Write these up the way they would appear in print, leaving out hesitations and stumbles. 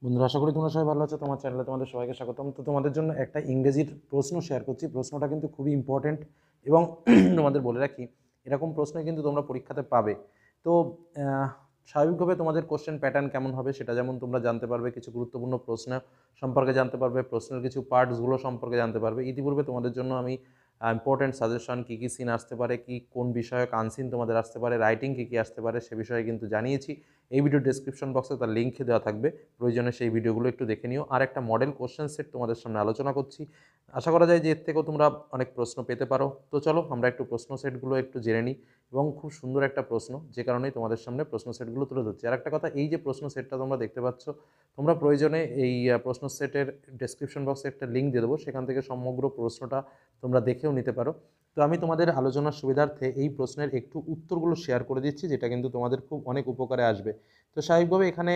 বন্ধুরা, আশা করি তোমরা সবাই ভালো আছো। তোমার চ্যানেলে তোমাদের সবাইকে স্বাগতম। তো তোমাদের জন্য একটা ইংরেজির প্রশ্ন শেয়ার করছি। প্রশ্নটা কিন্তু খুবই ইম্পর্টেন্ট এবং তোমাদের বলে রাখি, এরকম প্রশ্নই কিন্তু তোমরা পরীক্ষাতে পাবে। তো আহ, স্বাভাবিকভাবে তোমাদের কোশ্চেন প্যাটার্ন কেমন হবে সেটা যেমন তোমরা জানতে পারবে, কিছু গুরুত্বপূর্ণ প্রশ্ন সম্পর্কে জানতে পারবে, প্রশ্নের কিছু পার্টসগুলো সম্পর্কে জানতে পারবে। ইতিপূর্বে তোমাদের জন্য আমি ইম্পর্টেন্ট সাজেশন, কী কী সিন আসতে পারে, কি কোন বিষয়ক আনসিন তোমাদের আসতে পারে, রাইটিং কী কী আসতে পারে সে বিষয়ে কিন্তু জানিয়েছি। এই ভিডিও ডেসক্রিপশন বক্সে তার লিঙ্ক দেওয়া থাকবে, প্রয়োজনে সেই ভিডিওগুলো একটু দেখে নিও। আর একটা মডেল কোশ্চেন সেট তোমাদের সামনে আলোচনা করছি, আশা করা যায় যে এর থেকেও তোমরা অনেক প্রশ্ন পেতে পারো। তো চলো আমরা একটু প্রশ্ন সেটগুলো একটু জেনে নিই, এবং খুব সুন্দর একটা প্রশ্ন, যে কারণেই তোমাদের সামনে প্রশ্ন সেটগুলো তুলে ধরছি। আর একটা কথা, এই যে প্রশ্ন সেটটা তোমরা দেখতে পাচ্ছ, তোমরা প্রয়োজনে এই প্রশ্ন সেটের ডেসক্রিপশন বক্সে একটা লিঙ্ক দিয়ে দেবো, সেখান থেকে সমগ্র প্রশ্নটা তোমরা দেখেও নিতে পারো। তো আমি তোমাদের আলোচনার সুবিধার্থে এই প্রশ্নের একটু উত্তরগুলো শেয়ার করে দিচ্ছি, যেটা কিন্তু তোমাদের খুব অনেক উপকারে আসবে। তো স্বাভাবিকভাবে এখানে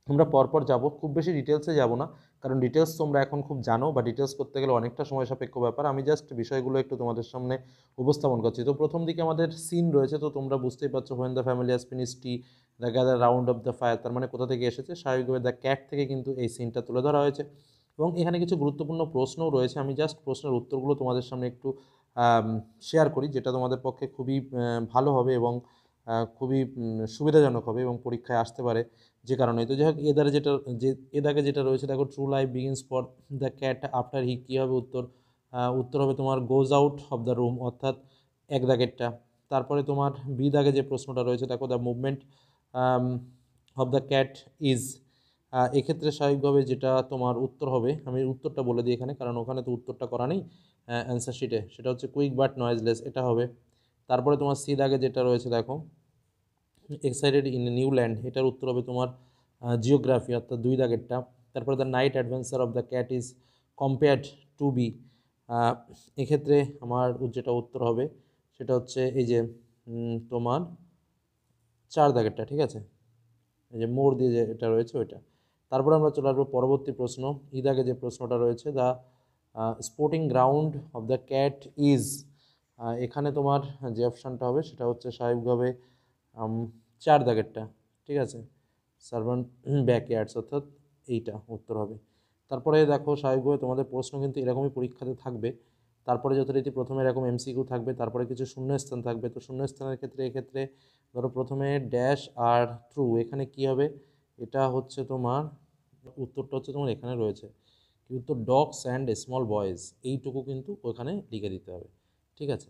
আমরা পরপর যাব, খুব বেশি ডিটেলসে যাব না, কারণ ডিটেলস তোমরা এখন খুব জানো, বা ডিটেলস করতে গেলে অনেকটা সময় সাপেক্ষ ব্যাপার। আমি জাস্ট বিষয়গুলো একটু তোমাদের সামনে উপস্থাপন করছি। তো প্রথম দিকে আমাদের সিন রয়েছে, তো তোমরা বুঝতেই পারছো, when the family has finished T, the gather round of the fire, তার মানে কোথা থেকে এসেছে, স্বাভাবিকভাবে দ্য ক্যাট থেকে কিন্তু এই সিনটা তুলে ধরা হয়েছে। এবং এখানে কিছু গুরুত্বপূর্ণ প্রশ্নও রয়েছে, আমি জাস্ট প্রশ্নের উত্তরগুলো তোমাদের সামনে একটু শেয়ার করি, যেটা তোমাদের পক্ষে খুবই ভালো হবে এবং খুবই সুবিধাজনক হবে এবং পরীক্ষায় আসতে পারে, যে কারণে। তো যাই হোক, এদারে যেটা, যে এদাগে যেটা রয়েছে, দেখো, true life begins for the cat after he, কী হবে উত্তর? উত্তর হবে তোমার goes out of the room, অর্থাৎ এক দাগেরটা। তারপরে তোমার বি দাগে যে প্রশ্নটা রয়েছে, দেখো, the movement of the cat is, এক্ষেত্রে স্বাভাবিকভাবে যেটা তোমার উত্তর হবে, আমি উত্তরটা বলে দিই এখানে, কারণ ওখানে তো উত্তরটা করা নেই অ্যান্সার শিটে, সেটা হচ্ছে কুইক বাট নয়েজলেস, এটা হবে। তারপরে তোমার সি দাগে যেটা রয়েছে, দেখো, এক্সাইটেড ইন নিউ ল্যান্ড, এটার উত্তর হবে তোমার জিওগ্রাফি, অর্থাৎ দুই দাগেরটা। তারপরে the night adventure of the cat is compared to be, এক্ষেত্রে আমার যেটা উত্তর হবে সেটা হচ্ছে এই যে তোমার চার দাগেরটা, ঠিক আছে, এই যে মোড় দিয়ে যে এটা রয়েছে ওইটা। তারপরে আমরা চলে আসবো পরবর্তী প্রশ্ন, ইদাগে যে প্রশ্নটা রয়েছে, the sporting ground of the cat is, এখানে তোমার যে অপশানটা হবে সেটা হচ্ছে স্বাভাবিকভাবে চার দাগেরটা, ঠিক আছে, সার্ভান্ট ব্যাকয়ার্ডস, অর্থাৎ এইটা উত্তর হবে। তারপরে দেখো, স্বাভাবিকভাবে তোমাদের প্রশ্ন কিন্তু এরকমই পরীক্ষাতে থাকবে। তারপরে যথারীতি প্রথমে এরকম এমসিকিউ থাকবে, তারপরে কিছু শূন্যস্থান থাকবে। তো শূন্যস্থানের ক্ষেত্রে এক্ষেত্রে ধরো প্রথমে ড্যাশ আর ট্রু, এখানে কি হবে? এটা হচ্ছে তোমার উত্তরটা হচ্ছে তোমার এখানে রয়েছে কি উত্তর, ডগস অ্যান্ড স্মল বয়েজ, এইটুকু কিন্তু ওখানে লিখে দিতে হবে, ঠিক আছে।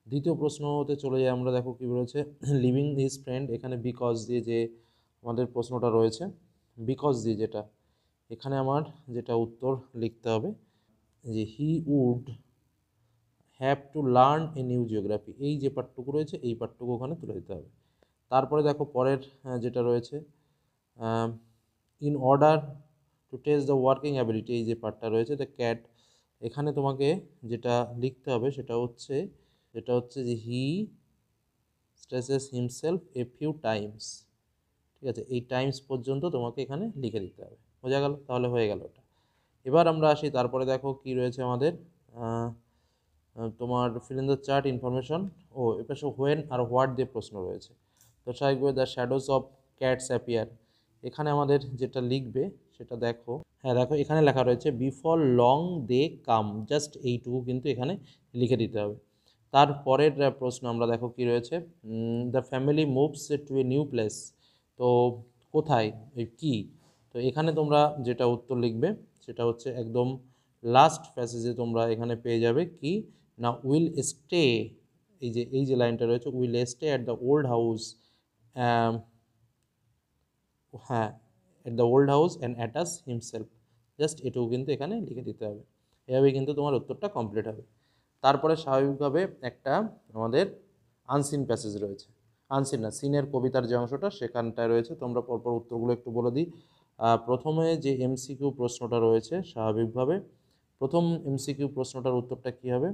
দ্বিতীয় প্রশ্নতে চলে যাই আমরা, দেখো কী রয়েছে, লিভিং হিজ ফ্রেন্ড, এখানে বিকজ দিয়ে যে আমাদের প্রশ্নটা রয়েছে, বিকজ দিয়ে যেটা, এখানে আমার যেটা উত্তর লিখতে হবে যে he would have to learn a new geography, এই যে পার্টটুকু রয়েছে এই পার্টটুকু ওখানে তুলে দিতে হবে। তারপরে দেখো পরের যেটা রয়েছে, in order to test the working ability, এই যে পার্টটা রয়েছে দ্য ক্যাট, এখানে তোমাকে যেটা লিখতে হবে সেটা হচ্ছে যে he stresses himself a few times, ঠিক আছে, এই টাইমস পর্যন্ত তোমাকে এখানে লিখে দিতে হবে। বোঝা গেল? তাহলে হয়ে গেল ওটা। এবার আমরা আসি, তারপরে দেখো কি রয়েছে আমাদের, তোমার fill in the chart information, ও এপাশে হোয়েন আর হোয়াট দিয়ে প্রশ্ন রয়েছে। তো স্বাভাবিকভাবে the shadows of cats appear, এখানে আমাদের যেটা লিখবে সেটা দেখো, হ্যাঁ দেখো, এখানে লেখা রয়েছে বিফোর লং দে কাম, জাস্ট এইটুকু কিন্তু এখানে লিখে দিতে হবে। তারপরের প্রশ্ন আমরা দেখো কি রয়েছে, the family moves to a new place, তো কোথায়, এই কী? তো এখানে তোমরা যেটা উত্তর লিখবে সেটা হচ্ছে একদম লাস্ট প্যাসেজে তোমরা এখানে পেয়ে যাবে কি না, উইল স্টে, এই যে লাইনটা রয়েছে, will stay at the old house, হ্যাঁ, at the old house and attach himself, just এটুকু কিন্তু এখানে লিখে দিতে হবে। এভাবেই কিন্তু তোমার উত্তরটা কমপ্লিট হবে। তারপরে স্বাভাবিকভাবে একটা আমাদের আনসিন প্যাসেজ রয়েছে, আনসিন না, সিনের কবিতার যে অংশটা সেখানটায় রয়েছে, তোমরা পরপর উত্তরগুলো একটু বলে দিই। প্রথমে যে এমসিকিউ প্রশ্নটা রয়েছে, স্বাভাবিকভাবে প্রথম এমসিকিউ প্রশ্নটার উত্তরটা কী হবে,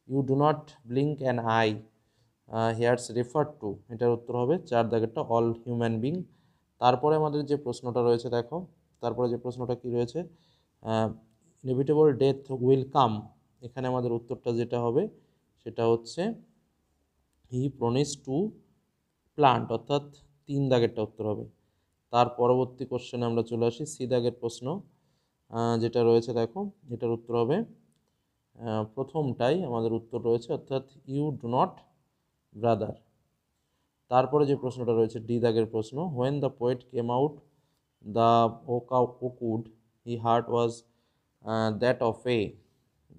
you do not blink an eye, here's refer to, এটার উত্তর হবে চার দাগেরটা, অল হিউম্যান বিং। তারপরে আমাদের যে প্রশ্নটা রয়েছে, দেখো, তারপরে যে প্রশ্নটা কী রয়েছে, ইনএভিটেবল ডেথ উইল কাম, এখানে আমাদের উত্তরটা যেটা হবে সেটা হচ্ছে হি প্রমিস টু প্লান্ট, অর্থাৎ তিন দাগেরটা উত্তর হবে। তার পরবর্তী কোশ্চেনে আমরা চলে আসি, সি দাগের প্রশ্ন যেটা রয়েছে দেখো, এটার উত্তর হবে প্রথমটাই আমাদের উত্তর রয়েছে, অর্থাৎ ইউ ডু নট ব্রাদার। তারপরে যে প্রশ্নটা রয়েছে ডি দাগের প্রশ্ন, when the poet came out the oak wood he heart was that of a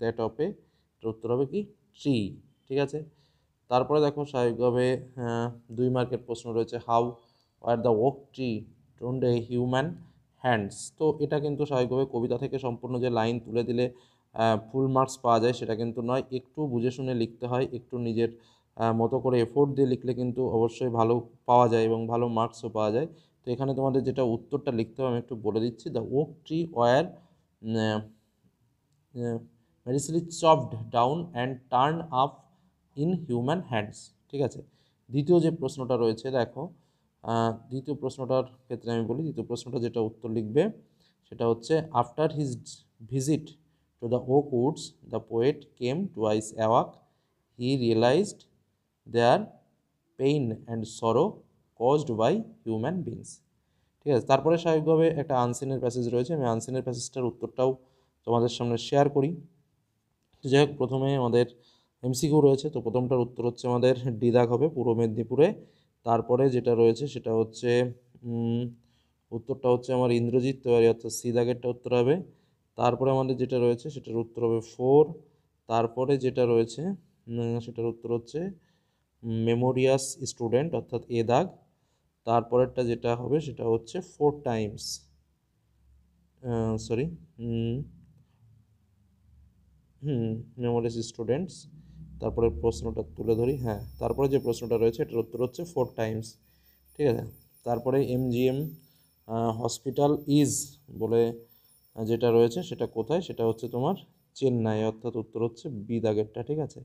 এটার উত্তর হবে কি ট্রি। ঠিক আছে। তারপরে দেখো স্বাভাবিকভাবে 2 মার্কের প্রশ্ন রয়েছে, how were the oak tree toned a human hands. তো এটা কিন্তু স্বাভাবিকভাবে কবিতা থেকে সম্পূর্ণ যে লাইন তুলে দিলে ফুল মার্কস পাওয়া যায় সেটা কিন্তু নয়, একটু বুঝে শুনে লিখতে হয়, একটু নিজের মতো করে এফোর্ট দিয়ে লিখলে কিন্তু অবশ্যই ভালো পাওয়া যায় এবং ভালো মার্কসও পাওয়া যায়। তো এখানে তোমাদের যেটা উত্তরটা লিখতে হবে আমি একটু বলে দিচ্ছি, the oak tree were mercilessly chopped down and turn up in human hands. ঠিক আছে। দ্বিতীয় যে প্রশ্নটা রয়েছে দেখো, দ্বিতীয় প্রশ্নটার ক্ষেত্রে আমি বলি, দ্বিতীয় প্রশ্নটা যেটা উত্তর লিখবে সেটা হচ্ছে, after his visit to the oak woods the poet came twice awake, he realised their pain and sorrow caused by human beings. ঠিক আছে। তারপরে স্বাভাবিকভাবে একটা আনসিনের প্যাসেজ রয়েছে, আমি আনসিনের প্যাসেজটার উত্তরটাও তোমাদের সামনে শেয়ার করি। যাই হোক, প্রথমে আমাদের এমসিকিউ রয়েছে, তো প্রথমটার উত্তর হচ্ছে আমাদের ডি দাগ হবে, পূর্ব মেদিনীপুরে। তারপরে যেটা রয়েছে সেটা হচ্ছে উত্তরটা হচ্ছে আমার ইন্দ্রজিৎ তিওয়ারি, অর্থাৎ সি দাগেরটা উত্তর হবে। তারপরে আমাদের যেটা রয়েছে সেটার উত্তর হবে 4। তারপরে যেটা রয়েছে সেটার উত্তর হচ্ছে মেমোরিয়াস স্টুডেন্ট, অর্থাৎ এ দাগ। তারপরেরটা যেটা হবে সেটা হচ্ছে 4 টাইমস, সরি, মেমোরিয়াস স্টুডেন্টস। তারপরে প্রশ্নটা তুলে ধরি, হ্যাঁ, তারপরে যে প্রশ্নটা রয়েছে এটার উত্তর হচ্ছে 4 টাইমস। ঠিক আছে। তারপরে এমজিএম হসপিটাল ইজ বলে যেটা রয়েছে সেটা কোথায়, সেটা হচ্ছে তোমার চেন্নাই, অর্থাৎ উত্তর হচ্ছে বি দাগেরটা। ঠিক আছে।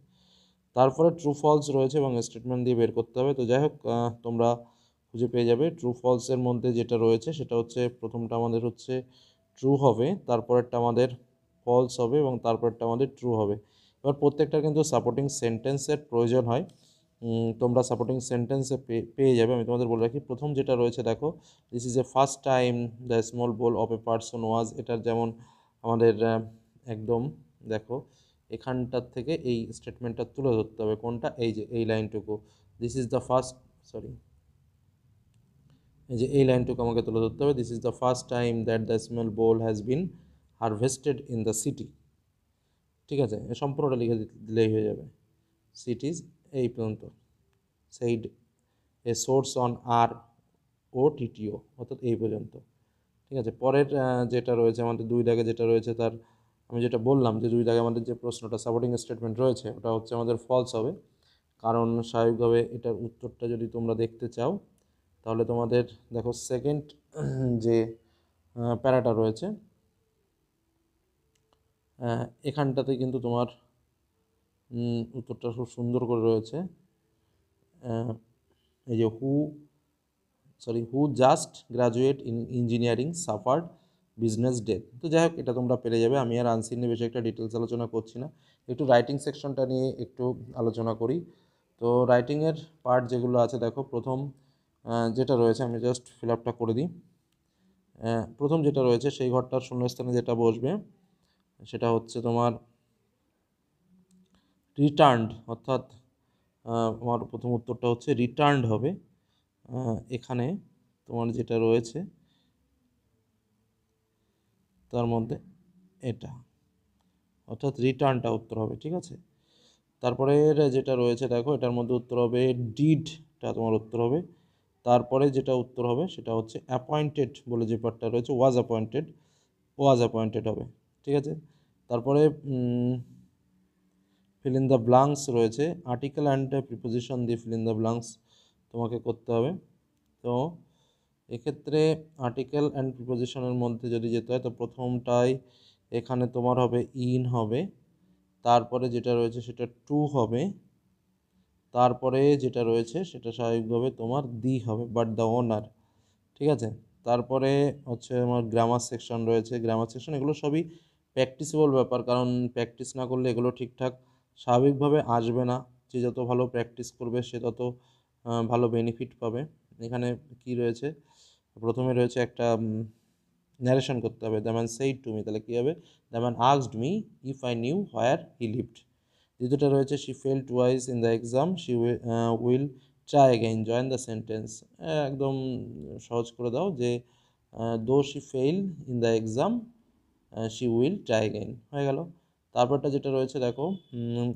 তারপরে ট্রু ফলস রয়েছে এবং স্টেটমেন্ট দিয়ে বের করতে হবে। তো যাই হোক, তোমরা খুঁজে পেয়ে যাবে। ট্রু ফলসের মধ্যে যেটা রয়েছে সেটা হচ্ছে, প্রথমটা আমাদের হচ্ছে ট্রু হবে, তারপরেরটা আমাদের ফলস হবে এবং তারপরেরটা আমাদের ট্রু হবে। এবার প্রত্যেকটার কিন্তু সাপোর্টিং সেন্টেন্সের প্রয়োজন হয়, তোমরা সাপোর্টিং সেন্টেন্সে পেয়ে যাবে। আমি তোমাদের বলে রাখি, প্রথম যেটা রয়েছে দেখো, this is a first time the small bowl of a person was, এটার যেমন আমাদের একদম দেখো এখানটার থেকে এই স্টেটমেন্টটা তুলে ধরতে হবে, কোনটা, এই যে এই লাইনটুকু, this is the first, sorry, এই যে এই লাইনটুকু আমাকে তুলে ধরতে হবে, this is the first time that the small bowl has been harvested in the city. ঠিক আছে, সম্পূর্ণটা লিখে দিলেই হয়ে যাবে। সিটিজ এই পর্যন্ত, সেইড এ সোর্স অন আর ও টিটিও, অর্থাৎ এই পর্যন্ত। ঠিক আছে। পরের যেটা রয়েছে আমাদের 2 দাগে যেটা রয়েছে, তার আমি যেটা বললাম যে 2 দাগে আমাদের যে প্রশ্নটা সাপোর্টিং স্টেটমেন্ট রয়েছে ওটা হচ্ছে আমাদের ফলস হবে, কারণ স্বাভাবিকভাবে এটার উত্তরটা যদি তোমরা দেখতে চাও তাহলে তোমাদের দেখো সেকেন্ড যে প্যারাটা রয়েছে এখানটাতে কিন্তু তোমার উত্তরটা খুব সুন্দর করে রয়েছে, এই যে হু just graduate in engineering suffered business death. তো যাই হোক, এটা তোমরা পেরে যাবে। আমি আর আনসিন নিয়ে বেশি একটা ডিটেলস আলোচনা করছি না, একটু রাইটিং সেকশনটা নিয়ে একটু আলোচনা করি। তো রাইটিংয়ের পার্ট যেগুলো আছে দেখো, প্রথম যেটা রয়েছে আমি জাস্ট ফিল আপটা করে দিই। প্রথম যেটা রয়েছে সেই ঘরটার শূন্যস্থানে যেটা বসবে সেটা হচ্ছে তোমার রিটার্নড, অর্থাৎ আমার প্রথম উত্তরটা হচ্ছে রিটার্নড হবে। এখানে তোমার যেটা রয়েছে তার মধ্যে এটা, অর্থাৎ রিটার্নটা উত্তর হবে। ঠিক আছে। তারপরে যেটা রয়েছে দেখো, এটার মধ্যে উত্তর হবে ডিডটা তোমার উত্তর হবে। তারপরে যেটা উত্তর হবে সেটা হচ্ছে অ্যাপয়েন্টেড বলে যে পার্টটা রয়েছে, ওয়াজ অ্যাপয়েন্টেড হবে। ঠিক আছে। তারপরে ফিল ইন দ্য ব্লাঙ্কস রয়েছে, আর্টিকেল অ্যান্ড প্রিপোজিশন দিয়ে ফিল ইন দ্য ব্লাঙ্কস তোমাকে করতে হবে। তো এক্ষেত্রে আর্টিকেল অ্যান্ড প্রিপোজিশনের মধ্যে যদি যেতে হয় তো প্রথমটাই এখানে তোমার হবে ইন হবে, তারপরে যেটা রয়েছে সেটা টু হবে, তারপরে যেটা রয়েছে সেটা স্বাভাবিকভাবে তোমার দি হবে, বাট দ্য ওনার। ঠিক আছে। তারপরে হচ্ছে আমার গ্রামার সেকশন রয়েছে, গ্রামার সেকশন এগুলো সবই প্র্যাকটিসেবল ব্যাপার, কারণ প্র্যাকটিস না করলে এগুলো ঠিকঠাক স্বাভাবিকভাবে আসবে না। যে যত ভালো প্র্যাকটিস করবে সে তত ভালো বেনিফিট পাবে। এখানে কি রয়েছে, প্রথমে রয়েছে একটা ন্যারেশন করতে হবে, the man said to me, তাহলে কী হবে, the man asked me if I knew where he lived. দ্বিতীয়টা রয়েছে she fail twice in the exam, she will try again, join the sentence. একদম সহজ করে দাও যে though she fail in the exam she will try again, হয়ে গেল। তারপরটা যেটা রয়েছে দেখো,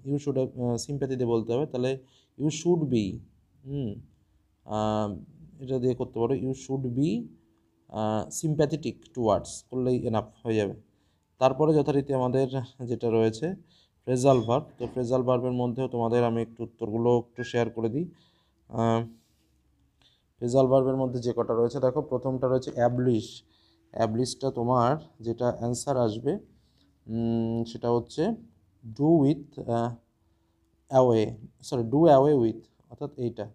ইউ শুড, সিম্প্যাথি দিয়ে বলতে হবে, তাহলে ইউ শুড বি, এটা দিয়ে করতে পারো, you should be sympathetic towards, করলেই এনাফ হয়ে যাবে। তারপরে যথারীতি আমাদের যেটা রয়েছে ফ্রেজাল ভার্ব, তো ফ্রেজাল ভার্বের মধ্যেও তোমাদের আমি একটু উত্তরগুলো একটু শেয়ার করে দিই। ফ্রেজাল ভার্বের মধ্যে যে কটা রয়েছে দেখো, প্রথমটা রয়েছে অ্যাবলিশ। অ্যাবলিশটা তোমার যেটা অ্যান্সার আসবে সেটা হচ্ছে do with away, sorry do away with, অর্থাৎ এইটা।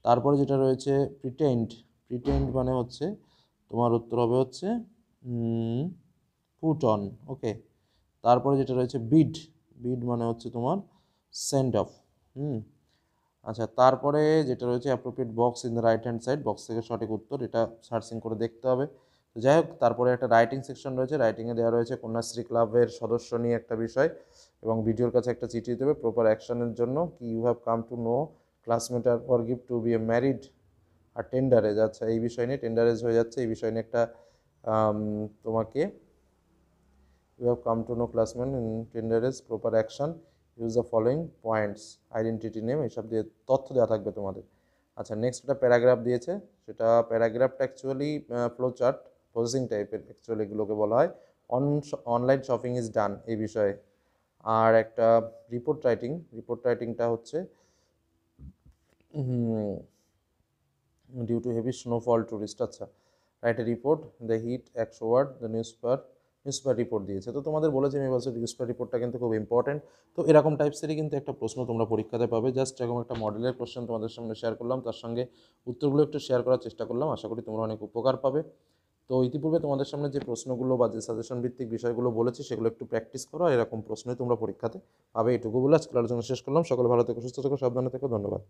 তারপরে যেটা রয়েছে প্রিটেন্ড, প্রিটেন্ড মানে হচ্ছে তোমার উত্তর হবে হচ্ছে পুট অন, ওকে। তারপরে যেটা রয়েছে বিড, বিড মানে হচ্ছে তোমার সেন্ড অফ। আচ্ছা, তারপরে যেটা রয়েছে appropriate box in the right hand side, box থেকে সঠিক উত্তর, এটা সার্চিং করে দেখতে হবে। তো যাই হোক, তারপরে একটা রাইটিং সেকশন রয়েছে, রাইটিংয়ে দেওয়া রয়েছে কন্যাশ্রী ক্লাবের সদস্য নিয়ে একটা বিষয়, এবং ভিডিওর কাছে একটা চিঠি দেবে প্রপার অ্যাকশনের জন্য, কি you have come to know classmate are give to be a married are tender age. আচ্ছা, এই বিষয় নিয়ে টেন্ডার এজ হয়ে যাচ্ছে, এই বিষয় নিয়ে একটা তোমাকে you have come to know classmate in tender age proper action, use the following points, identity name, এইসব দিয়ে তথ্য দেওয়া থাকবে তোমাদের। আচ্ছা, নেক্সট একটা প্যারাগ্রাফ দিয়েছে, সেটা প্যারাগ্রাফটা অ্যাকচুয়ালি ফ্লো চার্ট প্রসেসিং টাইপের, অ্যাকচুয়ালি এগুলোকে বলা হয়। অনলাইন শপিং ইজ ডান এই বিষয়ে। আর একটা রিপোর্ট রাইটিং, রিপোর্ট রাইটিংটা হচ্ছে due to heavy snowfall tourist. আচ্ছা, write a report, the heat, 100 word, the news paper report দিয়েছে। তো তোমাদের বলেছি আমি, বলছি নিউজ পেপার রিপোর্টটা কিন্তু খুব ইম্পর্টেন্ট। তো এরকম টাইপসেরই কিন্তু একটা প্রশ্ন তোমরা পরীক্ষাতে পাবে, জাস্ট এরকম একটা মডেলের কোশ্চেন তোমাদের সামনে শেয়ার করলাম, তার সঙ্গে উত্তরগুলো একটু শেয়ার করার চেষ্টা করলাম, আশা করি তোমরা অনেক উপকার পাবে। তো ইতিপূর্বে তোমাদের সামনে যে প্রশ্নগুলো বা যে সাজেশন ভিত্তিক বিষয়গুলো বলেছি সেগুলো একটু প্র্যাকটিস করো, এরকম প্রশ্নই তোমরা পরীক্ষাতে পাবে। এটুকু বলে আজকের আলোচনা শেষ করলাম। সকলে ভালো থেকো, সুস্থ থেকো, সাবধানে থেকো, ধন্যবাদ।